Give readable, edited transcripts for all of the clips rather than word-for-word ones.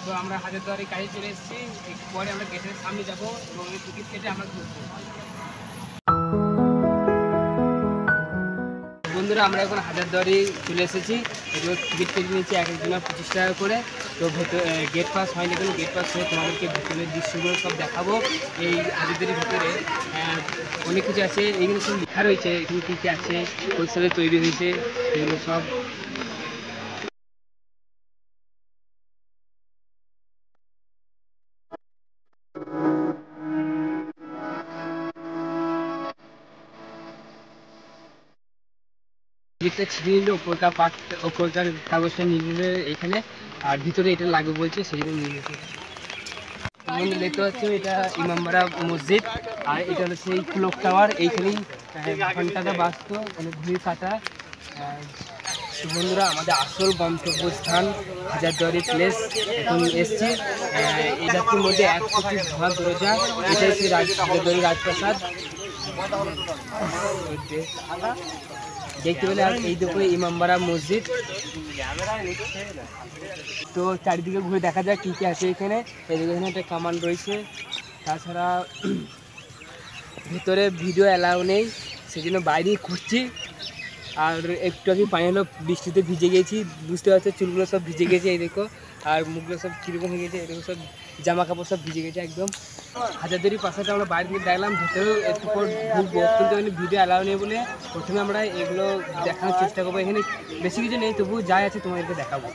তো আমরা হাজারদুয়ারি কাজে চলে এসেছি, একটু পরে আমরা গেটের সামনে যাবো এবং টিকিট কেটে আমরা ঘুরবো। বন্ধুরা আমরা এখন হাজারদুয়ারি চলে এসেছি, এগুলো টিকিট কেটে নিয়েছি এক একজনের 25 টাকা করে। তো গেট পাস হয়নি, কোনো গেট পাস হয়ে তোমাদেরকে ভেতরের দৃশ্যগুলো সব দেখাবো। এই হাজারদুয়ারির ভেতরে অনেক কিছু আছে, এইগুলো সব লেখা রয়েছে, এখানে কী কী আছে, কোন সালে তৈরি হয়েছে, এগুলো সব। টিকিটটা ছিঁড়ে নিলে ওপরকার কাগজটা নিয়ে নিলে এখানে, আর ভিতরে এটা লাগবে বলছে, সেই জন্য নিয়ে নিতে। দেখতে পাচ্ছ এটা ইমামবাড়া মসজিদ, আর এটা হলো সেই ক্লক টাওয়ার, এইখানেই ঘন্টাটা বাজতো, মানে ভিড় কাটা। বন্ধুরা আমাদের আসল গন্তব্যস্থান হাজারদুয়ারি প্লেস এখন এসছি। এই যাত্রীর মধ্যে 100টি ধোঁয়া দরজা, এটাই সেই হাজারদুয়ারি রাজপ্রাসাদ দেখতে পেলে। আর এই দেখো ইমামবাড়া মসজিদ। তো চারিদিকে ঘুরে দেখা যায় কী কী আছে এখানে। এদিকে এখানে একটা কামান রয়েছে, তাছাড়া ভিতরে ভিডিও অ্যালাউ নেই, সেই জন্য বাইরেই ঘুরছি। আর একটু আগে পানি হলো, বৃষ্টিতে ভিজে গেছি, বুঝতে পারছো চুলগুলো সব ভিজে গেছে, এই দেখো, আর মুখগুলো সব কীরকম হয়ে গেছে, এই দেখো, সব জামা কাপড় সব ভিজে গেছে একদম। হাজারদুয়ারির পাশাটা আমরা বাইরে থেকে দেখলাম, ভেতরেও একটু পর ঢুকবো, কিন্তু এখানে ভিডিও অ্যালাউ নেই বলে প্রথমে আমরা এগুলো দেখানোর চেষ্টা করবো। এখানে বেশি কিছু নেই, তবু যাই আছে তোমাদেরকে দেখাবো।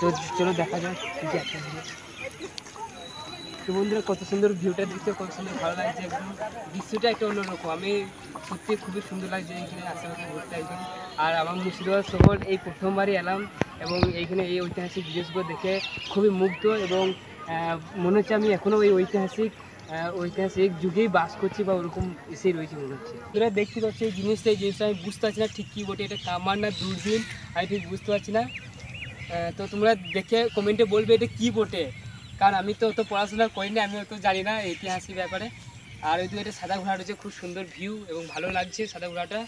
তো চলো দেখা যায় কী কী আছে। তো বন্ধুরা কত সুন্দর ভিউটা দিচ্ছে, কত সুন্দর ভালো লাগছে, একদম দৃশ্যটা একটা অন্যরকম। আমি সত্যি খুবই সুন্দর লাগছে এইখানে আশেপাশে ঘুরতে একদম। আর আমার মুর্শিদাবাদ শহর এই প্রথমবারই এলাম, এবং এইখানে এই ঐতিহাসিক জিনিসগুলো দেখে খুবই মুগ্ধ, এবং মনে হচ্ছে আমি এখনও ওই ঐতিহাসিক যুগেই বাস করছি, বা ওরকম এসেই রয়েছে মনে হচ্ছে। তোরা দেখতে পাচ্ছি এই জিনিসটা আমি বুঝতে পারছি না ঠিক কী বটে, এটা কামান না দূরবীন আমি ঠিক বুঝতে পারছি না। তো তোমরা দেখে কমেন্টে বলবে এটা কী বটে, কারণ আমি তো অত পড়াশোনা করিনি, আমি অত জানি না ইতিহাসের ব্যাপারে। আর ওই এটা সাদা ঘোড়া রয়েছে, খুব সুন্দর ভিউ এবং ভালো লাগছে সাদা ঘোড়াটা।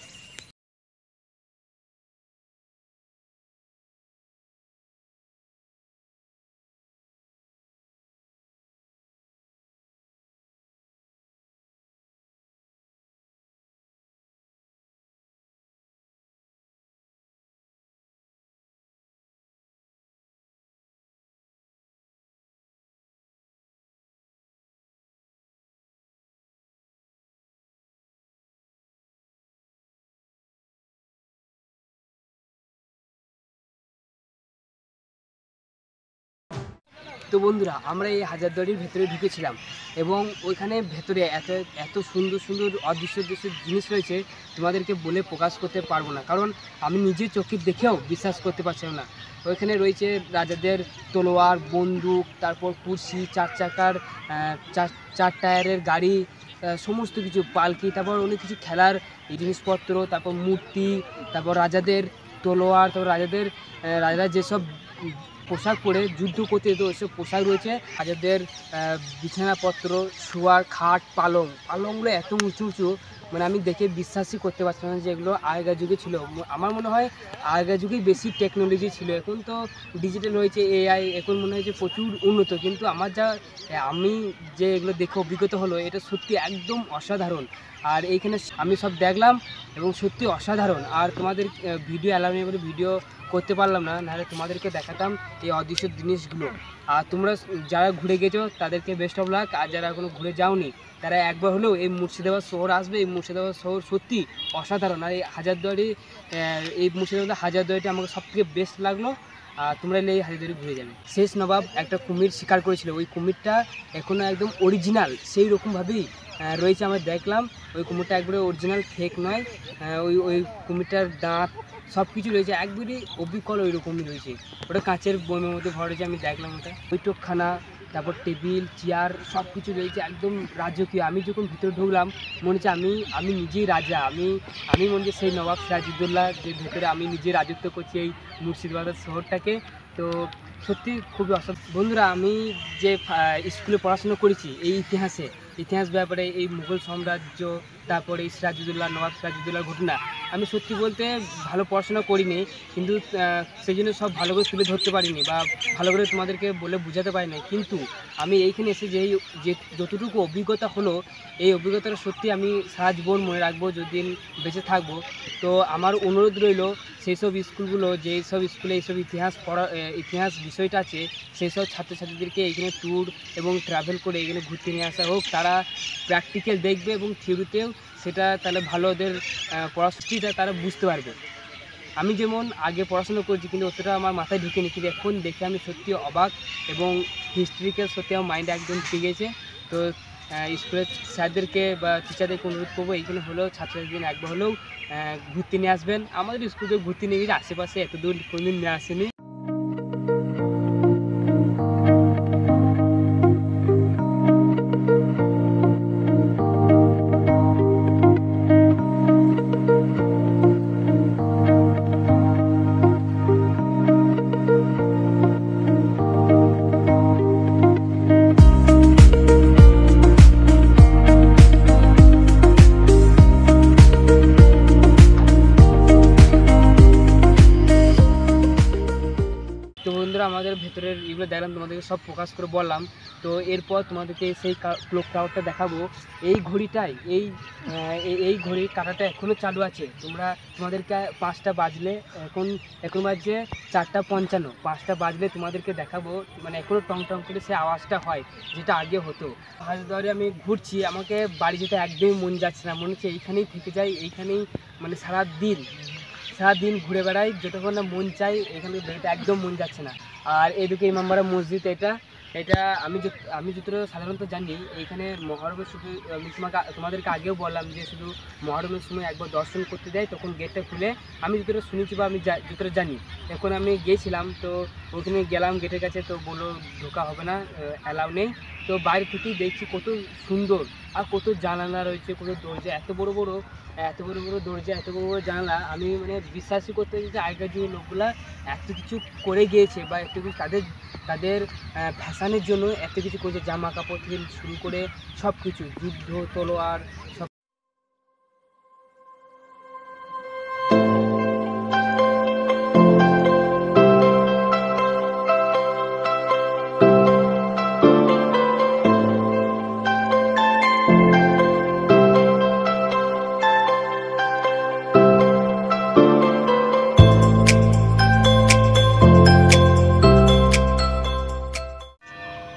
তো বন্ধুরা আমরা এই হাজারদুয়ারির ভেতরে ঢুকেছিলাম, এবং ওইখানে ভেতরে এত এত সুন্দর সুন্দর অদৃশ্য জিনিস রয়েছে, তোমাদেরকে বলে প্রকাশ করতে পারবো না, কারণ আমি নিজের চোখে দেখেও বিশ্বাস করতে পারছিলাম না। ওইখানে রয়েছে রাজাদের তলোয়ার, বন্দুক, তারপর কুরসি, চার চাকার চার টায়ারের গাড়ি, সমস্ত কিছু পালকি, তারপর অনেক কিছু খেলার জিনিসপত্র, তারপর মূর্তি, তারপর রাজাদের তলোয়ার, তারপর রাজারা যেসব পোশাক পরে যুদ্ধ করতে যেত ওইসব পোশাক রয়েছে। রাজাদের বিছানাপত্র, শোয়ার খাট, পালংগুলো এত উঁচু উঁচু, মানে আমি দেখে বিশ্বাসই করতে পারছিলাম না যে এগুলো আগেকার যুগে ছিল। আমার মনে হয় আগেকার যুগেই বেশি টেকনোলজি ছিল, এখন তো ডিজিটাল হয়েছে, এআই, এখন মনে হয় যে প্রচুর উন্নত, কিন্তু আমি যে এগুলো দেখে অভিজ্ঞতা হলো, এটা সত্যি একদম অসাধারণ। আর এইখানে আমি সব দেখলাম এবং সত্যি অসাধারণ। আর তোমাদের ভিডিও অ্যালাউ নেই বলে ভিডিও করতে পারলাম না, নাহলে তোমাদেরকে দেখাতাম এই অদৃশ্য জিনিসগুলো। আর তোমরা যারা ঘুরে গেছো তাদেরকে বেস্ট অফ লাক, আর যারা এখনো ঘুরে যাওনি তারা একবার হলেও এই মুর্শিদাবাদ শহর আসবে। এই মুর্শিদাবাদ শহর সত্যি অসাধারণ। আর এই হাজারদুয়ারিটা আমাকে সবথেকে বেস্ট লাগলো। আর তোমরা এলে এই হাজারদুয়ারি ঘুরে যাবে। শেষ নবাব একটা কুমির শিকার করেছিল, ওই কুমিরটা এখনও একদম অরিজিনাল সেই রকমভাবেই রয়েছে। আমরা দেখলাম ওই কুমিরটা একবারে অরিজিনাল, ফেক নয়। ওই কুমিরটার দাঁত সব কিছু রয়েছে, একবারই অবিকল ওই রকমই রয়েছে। ওটা কাঁচের বইমের মধ্যে ভরা রয়েছে, আমি দেখলাম ওটা। বৈঠকখানা, তারপর টেবিল, চেয়ার, সব কিছু রয়েছে একদম রাজকীয়। আমি যখন ভিতরে ঢুকলাম মনে হচ্ছে আমি নিজেই রাজা, আমি মনে হচ্ছে সেই নবাব সিরাজউদ্দৌলা, যে ভেতরে আমি নিজে রাজত্ব করছি এই মুর্শিদাবাদ শহরটাকে। তো সত্যি খুবই বন্ধুরা, আমি যে স্কুলে পড়াশোনা করেছি এই ইতিহাস ব্যাপারে, এই মুঘল সাম্রাজ্য, তারপরে সিরাজউদ্দৌলা, নবাব সিরাজউদ্দৌলার ঘটনা, আমি সত্যি বলতে ভালো পড়াশোনা করিনি, কিন্তু সেই জন্য সব ভালো করে তুলে ধরতে পারিনি বা ভালো করে তোমাদেরকে বলে বোঝাতে পারিনি। কিন্তু আমি এইখানে এসে যে যতটুকু অভিজ্ঞতা হলো, এই অভিজ্ঞতাটা সত্যি আমি সারা জীবন মনে রাখবো যতদিন বেঁচে থাকবো। তো আমার অনুরোধ রইল সেই সব স্কুলগুলো, যেই সব স্কুলে এইসব ইতিহাস বিষয়টা আছে, সেই সব ছাত্রছাত্রীদেরকে এইখানে ট্যুর এবং ট্রাভেল করে এখানে ঘুরতে নিয়ে আসা হোক। তারা প্র্যাকটিক্যাল দেখবে এবং থিওরিতেও সেটা তাহলে ভালো ওদের পড়াশোনাটা তারা বুঝতে পারবে। আমি যেমন আগে পড়াশোনা করছি কিন্তু অতটা আমার মাথায় ঢুকেনি, কিন্তু এখন দেখে আমি সত্যি অবাক এবং হিস্ট্রিক্যাল সত্যি আমার মাইন্ডে একদম ঠিক গেছে। তো স্কুলের স্যারদেরকে বা টিচারদেরকে অনুরোধ করবো এইখানে হলেও ছাত্রছাত্রীদের একবার হলেও ঘুরতে নিয়ে আসবেন। আমাদের স্কুলে ঘুরতে নিয়ে গেছে, আশেপাশে এত দূর কোনোদিন নিয়ে আসেনি। তো বন্ধুরা, আমাদের ভেতরের এগুলো দেখলাম, তোমাদেরকে সব প্রকাশ করে বললাম। তো এরপর তোমাদেরকে সেই ক্লক টাওয়ারটা দেখাবো। এই ঘড়িটাই এই ঘড়ির কাঁটাটা এখনও চালু আছে। তোমাদেরকে 5টা বাজলে, এখন বাজছে 4:55, 5টা বাজলে তোমাদেরকে দেখাবো। মানে এখনও টং টং করে সে আওয়াজটা হয়, যেটা আগে হতো। হাজারদুয়ারি আমি ঘুরছি, আমাকে বাড়ি যেতে একদমই মন যাচ্ছে না, মনে হচ্ছে এইখানেই থেকে যাই, এইখানেই মানে সারাদিন ঘুরে বেড়াই, যতক্ষণ না মন চাই এখানে বেরোতে একদম মন যাচ্ছে না। আর এদিকে ইমামবাড়া মসজিদ, এটা আমি যতটা সাধারণত জানি, এইখানে মহরমের শুধু তোমাদেরকে আগেও বললাম যে শুধু মহরমের সময় একবার দর্শন করতে দেয়, তখন গেটটা খুলে। আমি যতটা শুনেছি বা আমি যতটা জানি, এখন আমি গিয়েছিলাম, তো ওখানে গেলাম গেটের কাছে, তো বললো ঢোকা হবে না, অ্যালাউ নেই। তো বাইরে থেকেই দেখছি কত সুন্দর, আর কত জানালা রয়েছে, কত দরজা, এত বড় বড় দরজা, এত বড় বড় জানালা। আমি মানে বিশ্বাসই করতে পারছি যে আগেকার যুগের লোকগুলা এত কিছু করে গিয়েছে, বা এত কিছু তাদের ফ্যাশনের জন্য এত কিছু করেছে, জামা কাপড় থেকে শুরু করে সব কিছু, যুদ্ধ, তলোয়ার, সব।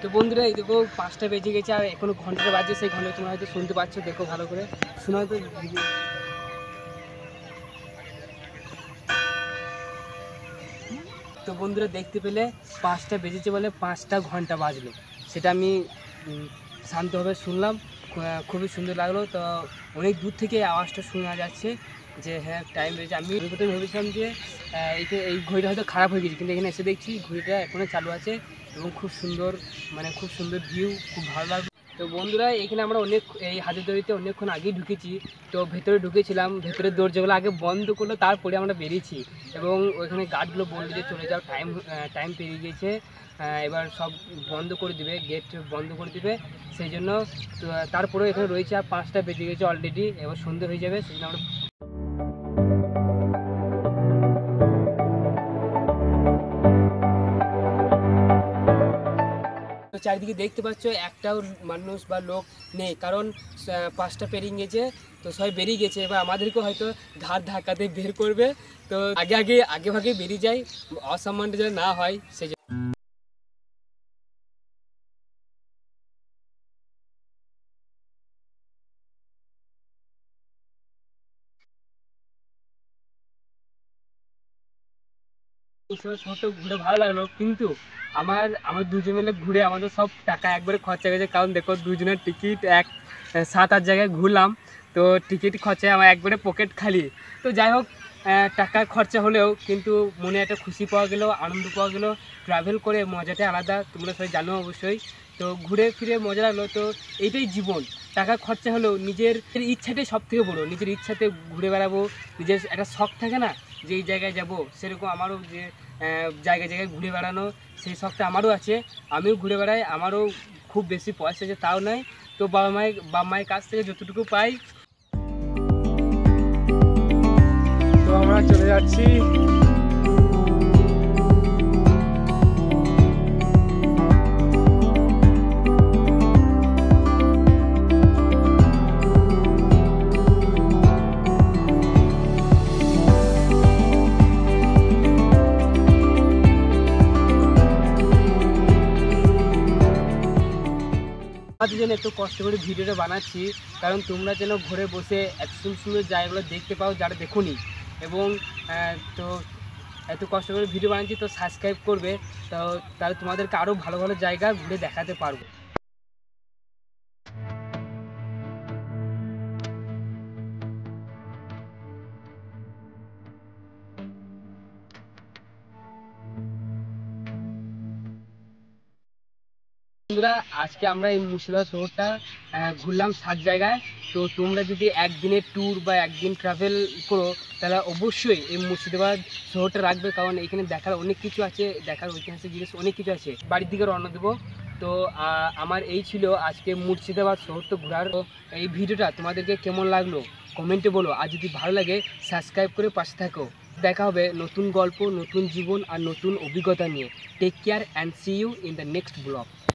তো বন্ধুরা, এই দেখো 5টা বেজে গেছে, আর এখনো ঘন্টাটা বাজছে। সেই ঘন্টা তোমরা হয়তো শুনতে পাচ্ছ, দেখো ভালো করে শোনা হয়তো। তো বন্ধুরা, দেখতে পেলে 5টা বেজেছে বলে 5টা ঘন্টা বাজলো, সেটা আমি শান্তভাবে শুনলাম, খুবই সুন্দর লাগলো। তো অনেক দূর থেকে আওয়াজটা শোনা যাচ্ছে যে হ্যাঁ টাইম বেজেছে। আমি প্রথমে ভেবেছিলাম যে এই ঘড়িটা হয়তো খারাপ হয়ে গেছে, কিন্তু এখানে এসে দেখছি ঘড়িটা এখনও চালু আছে এবং খুব সুন্দর ভিউ, খুব ভালো লাগলো। তো বন্ধুরা, এখানে আমরা এই হাজারদুয়ারিতে অনেকক্ষণ আগেই ঢুকেছি। তো ভেতরে ঢুকেছিলাম, ভেতরের দরজাগুলো আগে বন্ধ করলো, তারপরে আমরা বেরিয়েছি। এবং ওইখানে গার্ডগুলো বললো যে চলে যাও, টাইম পেরিয়ে গিয়েছে, এবার সব বন্ধ করে দিবে, গেট বন্ধ করে দিবে। সেই জন্য তারপরে এখানে রয়েছে, আর 5টা বেজে গেছে অলরেডি, এবার সন্ধ্যে হয়ে যাবে। সেই জন্য আমরা চারিদিকে দেখতে পাচ্ছ একটাও মানুষ বা লোক নেই, কারণ 5টা পেরিয়ে গেছে, তো সবাই বেরিয়ে গেছে। এবার আমাদেরকে হয়তো ধাক্কাতে বের করবে। তো আগে ভাগে বেরিয়ে যাই, অসম্মানটা যেন না হয় সেই জন্য। শহরটা ঘুরে ভালো লাগলো, কিন্তু আমার দুজন মিলে ঘুরে আমাদের সব টাকা একবারে খরচা গেছে। কারণ দেখো, দুজনের টিকিট 7-8 জায়গায় ঘুরলাম, তো টিকিট খরচায় আমার একবারে পকেট খালি। তো যাই হোক, টাকা খরচা হলেও কিন্তু মনে একটা খুশি পাওয়া গেল, আনন্দ পাওয়া গেল। ট্রাভেল করে মজাটা আলাদা, তোমরা সবাই জানো অবশ্যই। তো ঘুরে ফিরে মজা লাগলো। তো এইটাই জীবন, টাকা খরচা হলেও নিজের ইচ্ছাটাই সব থেকে বড়ো। নিজের ইচ্ছাতে ঘুরে বেড়াবো, নিজের একটা শখ থাকে না যে এই জায়গায় যাব, সেরকম আমারও যে জায়গায় জায়গায় ঘুরে বেড়ানো, সেই শখটা আমারও আছে। আমিও ঘুরে বেড়াই, আমারও খুব বেশি পয়সা আছে তাও নয়, তো বাবা মায়ের কাছ থেকে যতটুকু পাই। তো আমরা চলে যাচ্ছি। আমাদের জন্য এত কষ্ট করে ভিডিওটা বানাচ্ছি, কারণ তোমরা যেন ঘরে বসে এত সুন্দর সুন্দর জায়গাগুলো দেখতে পাও যারা দেখোনি। এবং তো এত কষ্ট করে ভিডিও বানাচ্ছি, তো সাবস্ক্রাইব করবে, তো তাহলে তোমাদেরকে আরও ভালো ভালো জায়গা ঘুরে দেখাতে পারবো। বন্ধুরা, আজকে আমরা এই মুর্শিদাবাদ শহরটা ঘুরলাম 7 জায়গায়। তো তোমরা যদি একদিনের ট্যুর বা একদিন ট্রাভেল করো, তাহলে অবশ্যই এই মুর্শিদাবাদ শহরটা রাখবে, কারণ এখানে দেখার অনেক কিছু আছে, দেখার ঐতিহাসিক জিনিস অনেক কিছু আছে। বাড়ির দিকে রওনা দেবো। তো আমার এই ছিল আজকে মুর্শিদাবাদ শহরটা ঘোরার। তো এই ভিডিওটা তোমাদেরকে কেমন লাগলো কমেন্টে বলো, আর যদি ভালো লাগে সাবস্ক্রাইব করে পাশে থাকো। দেখা হবে নতুন গল্প, নতুন জীবন আর নতুন অভিজ্ঞতা নিয়ে। Take care and see you in the next blog.